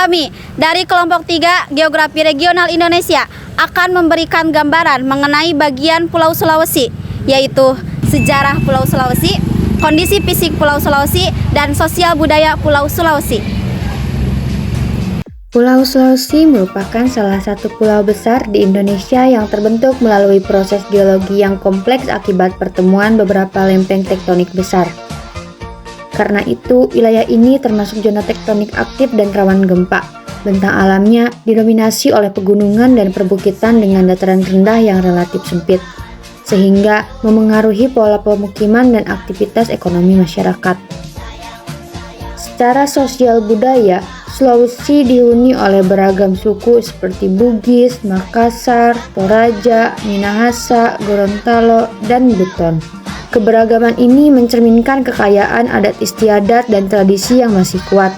kami dari kelompok 3 Geografi Regional Indonesia akan memberikan gambaran mengenai bagian Pulau Sulawesi, yaitu sejarah Pulau Sulawesi, kondisi fisik Pulau Sulawesi, dan sosial budaya Pulau Sulawesi. Pulau Sulawesi merupakan salah satu pulau besar di Indonesia yang terbentuk melalui proses geologi yang kompleks akibat pertemuan beberapa lempeng tektonik besar. Karena itu, wilayah ini termasuk zona tektonik aktif dan rawan gempa. Bentang alamnya didominasi oleh pegunungan dan perbukitan dengan dataran rendah yang relatif sempit, sehingga memengaruhi pola pemukiman dan aktivitas ekonomi masyarakat. Secara sosial budaya, Sulawesi dihuni oleh beragam suku seperti Bugis, Makassar, Toraja, Minahasa, Gorontalo, dan Buton. Keberagaman ini mencerminkan kekayaan adat istiadat dan tradisi yang masih kuat.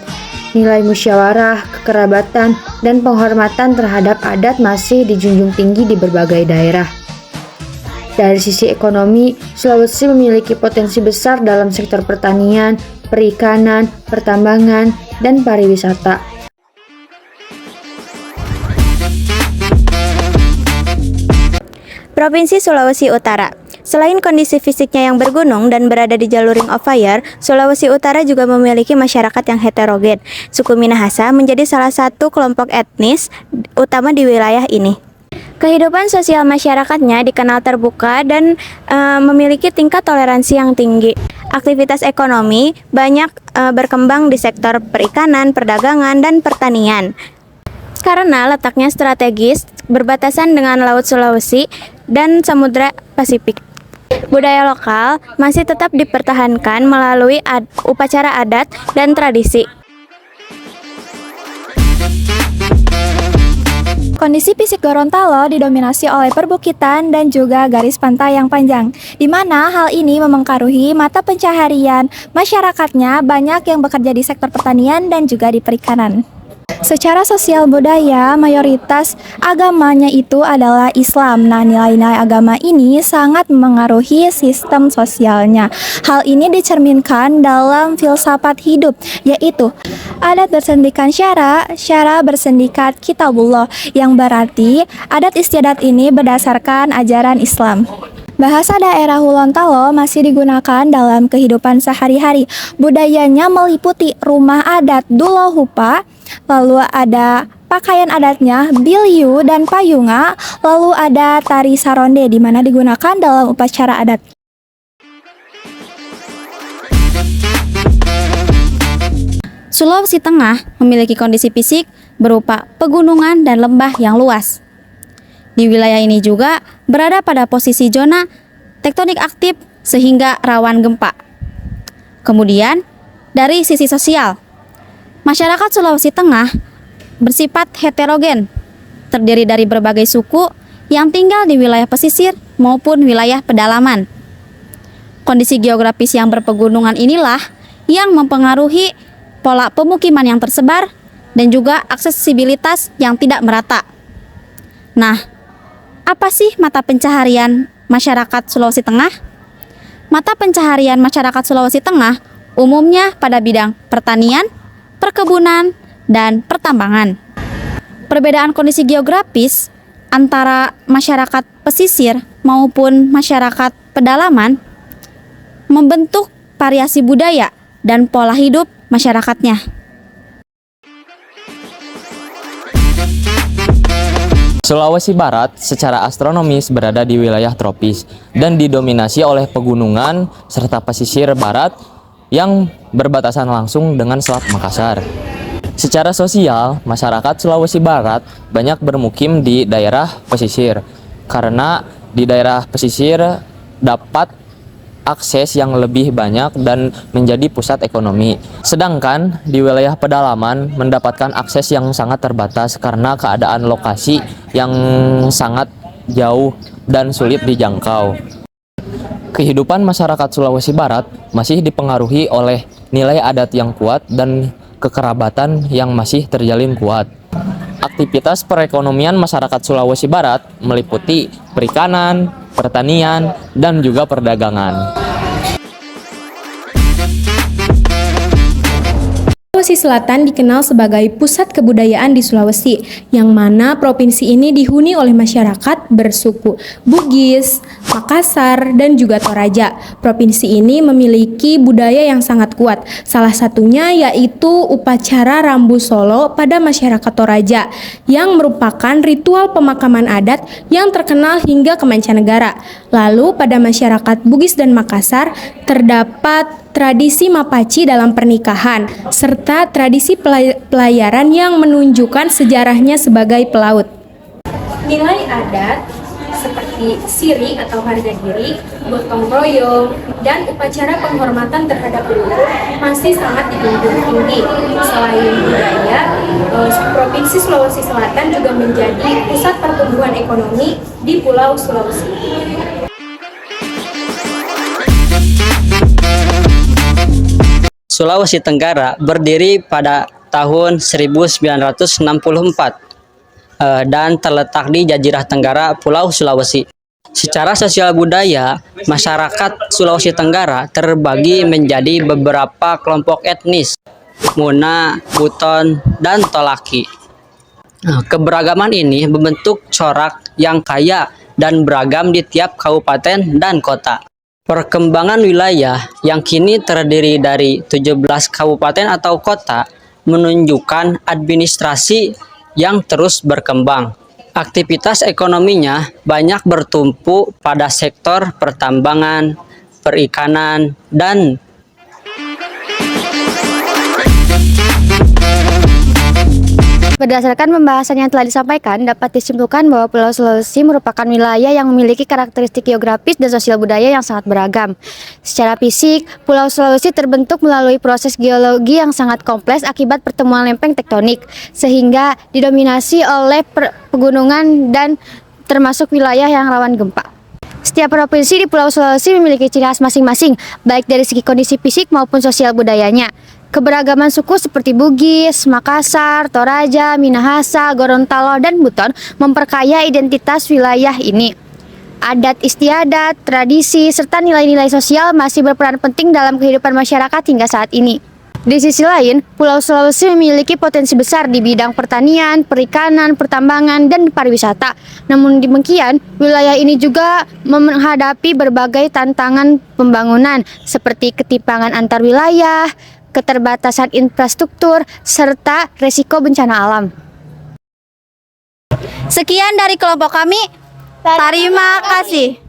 Nilai musyawarah, kekerabatan, dan penghormatan terhadap adat masih dijunjung tinggi di berbagai daerah. Dari sisi ekonomi, Sulawesi memiliki potensi besar dalam sektor pertanian, perikanan, pertambangan, dan pariwisata. Provinsi Sulawesi Utara. Selain kondisi fisiknya yang bergunung dan berada di jalur Ring of Fire, Sulawesi Utara juga memiliki masyarakat yang heterogen. Suku Minahasa menjadi salah satu kelompok etnis utama di wilayah ini. Kehidupan sosial masyarakatnya dikenal terbuka dan memiliki tingkat toleransi yang tinggi. Aktivitas ekonomi banyak berkembang di sektor perikanan, perdagangan, dan pertanian. Karena letaknya strategis, berbatasan dengan Laut Sulawesi dan Samudra Pasifik. Budaya lokal masih tetap dipertahankan melalui upacara adat dan tradisi. Kondisi fisik Gorontalo didominasi oleh perbukitan dan juga garis pantai yang panjang, di mana hal ini mempengaruhi mata pencaharian masyarakatnya banyak yang bekerja di sektor pertanian dan juga di perikanan. Secara sosial budaya, mayoritas agamanya itu adalah Islam. Nah, nilai-nilai agama ini sangat memengaruhi sistem sosialnya. Hal ini dicerminkan dalam filsafat hidup, yaitu adat bersendikan syara, syara bersendikat kitabullah, yang berarti adat istiadat ini berdasarkan ajaran Islam. Bahasa daerah Gorontalo masih digunakan dalam kehidupan sehari-hari. Budayanya meliputi rumah adat Dulohupa, lalu ada pakaian adatnya Bilyu dan Payunga, lalu ada tari saronde di mana digunakan dalam upacara adat. Sulawesi Tengah memiliki kondisi fisik berupa pegunungan dan lembah yang luas. Di wilayah ini juga berada pada posisi zona tektonik aktif sehingga rawan gempa. Kemudian, dari sisi sosial, masyarakat Sulawesi Tengah bersifat heterogen, terdiri dari berbagai suku yang tinggal di wilayah pesisir maupun wilayah pedalaman. Kondisi geografis yang berpegunungan inilah yang mempengaruhi pola pemukiman yang tersebar dan juga aksesibilitas yang tidak merata. Nah, apa sih mata pencaharian masyarakat Sulawesi Tengah? Mata pencaharian masyarakat Sulawesi Tengah umumnya pada bidang pertanian, perkebunan, dan pertambangan. Perbedaan kondisi geografis antara masyarakat pesisir maupun masyarakat pedalaman membentuk variasi budaya dan pola hidup masyarakatnya. Sulawesi Barat secara astronomis berada di wilayah tropis dan didominasi oleh pegunungan serta pesisir barat yang berbatasan langsung dengan Selat Makassar. Secara sosial, masyarakat Sulawesi Barat banyak bermukim di daerah pesisir karena di daerah pesisir dapat akses yang lebih banyak dan menjadi pusat ekonomi. Sedangkan di wilayah pedalaman mendapatkan akses yang sangat terbatas karena keadaan lokasi yang sangat jauh dan sulit dijangkau. Kehidupan masyarakat Sulawesi Barat masih dipengaruhi oleh nilai adat yang kuat dan kekerabatan yang masih terjalin kuat. Aktivitas perekonomian masyarakat Sulawesi Barat meliputi perikanan, pertanian, dan juga perdagangan. Sulawesi Selatan dikenal sebagai pusat kebudayaan di Sulawesi, yang mana provinsi ini dihuni oleh masyarakat bersuku Bugis, Makassar, dan juga Toraja. Provinsi ini memiliki budaya yang sangat kuat, salah satunya yaitu upacara Rambu Solo pada masyarakat Toraja, yang merupakan ritual pemakaman adat yang terkenal hingga ke mancanegara. Lalu pada masyarakat Bugis dan Makassar terdapat tradisi mapaci dalam pernikahan, serta tradisi pelayaran yang menunjukkan sejarahnya sebagai pelaut. Nilai adat seperti siri atau harga diri, gotong royong, dan upacara penghormatan terhadap leluhur masih sangat dijunjung tinggi. Selain budaya, Provinsi Sulawesi Selatan juga menjadi pusat pertumbuhan ekonomi di Pulau Sulawesi. Sulawesi Tenggara berdiri pada tahun 1964 dan terletak di Jazirah Tenggara, Pulau Sulawesi. Secara sosial budaya, masyarakat Sulawesi Tenggara terbagi menjadi beberapa kelompok etnis, Muna, Buton, dan Tolaki. Keberagaman ini membentuk corak yang kaya dan beragam di tiap kabupaten dan kota. Perkembangan wilayah yang kini terdiri dari 17 kabupaten atau kota menunjukkan administrasi yang terus berkembang. Aktivitas ekonominya banyak bertumpu pada sektor pertambangan, perikanan, dan Berdasarkan pembahasan yang telah disampaikan, dapat disimpulkan bahwa Pulau Sulawesi merupakan wilayah yang memiliki karakteristik geografis dan sosial budaya yang sangat beragam. Secara fisik, Pulau Sulawesi terbentuk melalui proses geologi yang sangat kompleks akibat pertemuan lempeng tektonik, sehingga didominasi oleh pegunungan dan termasuk wilayah yang rawan gempa. Setiap provinsi di Pulau Sulawesi memiliki ciri khas masing-masing, baik dari segi kondisi fisik maupun sosial budayanya. Keberagaman suku seperti Bugis, Makassar, Toraja, Minahasa, Gorontalo, dan Buton memperkaya identitas wilayah ini. Adat istiadat, tradisi, serta nilai-nilai sosial masih berperan penting dalam kehidupan masyarakat hingga saat ini. Di sisi lain, Pulau Sulawesi memiliki potensi besar di bidang pertanian, perikanan, pertambangan, dan pariwisata. Namun demikian, wilayah ini juga menghadapi berbagai tantangan pembangunan seperti ketimpangan antar wilayah, keterbatasan infrastruktur, serta resiko bencana alam. Sekian dari kelompok kami. Terima kasih.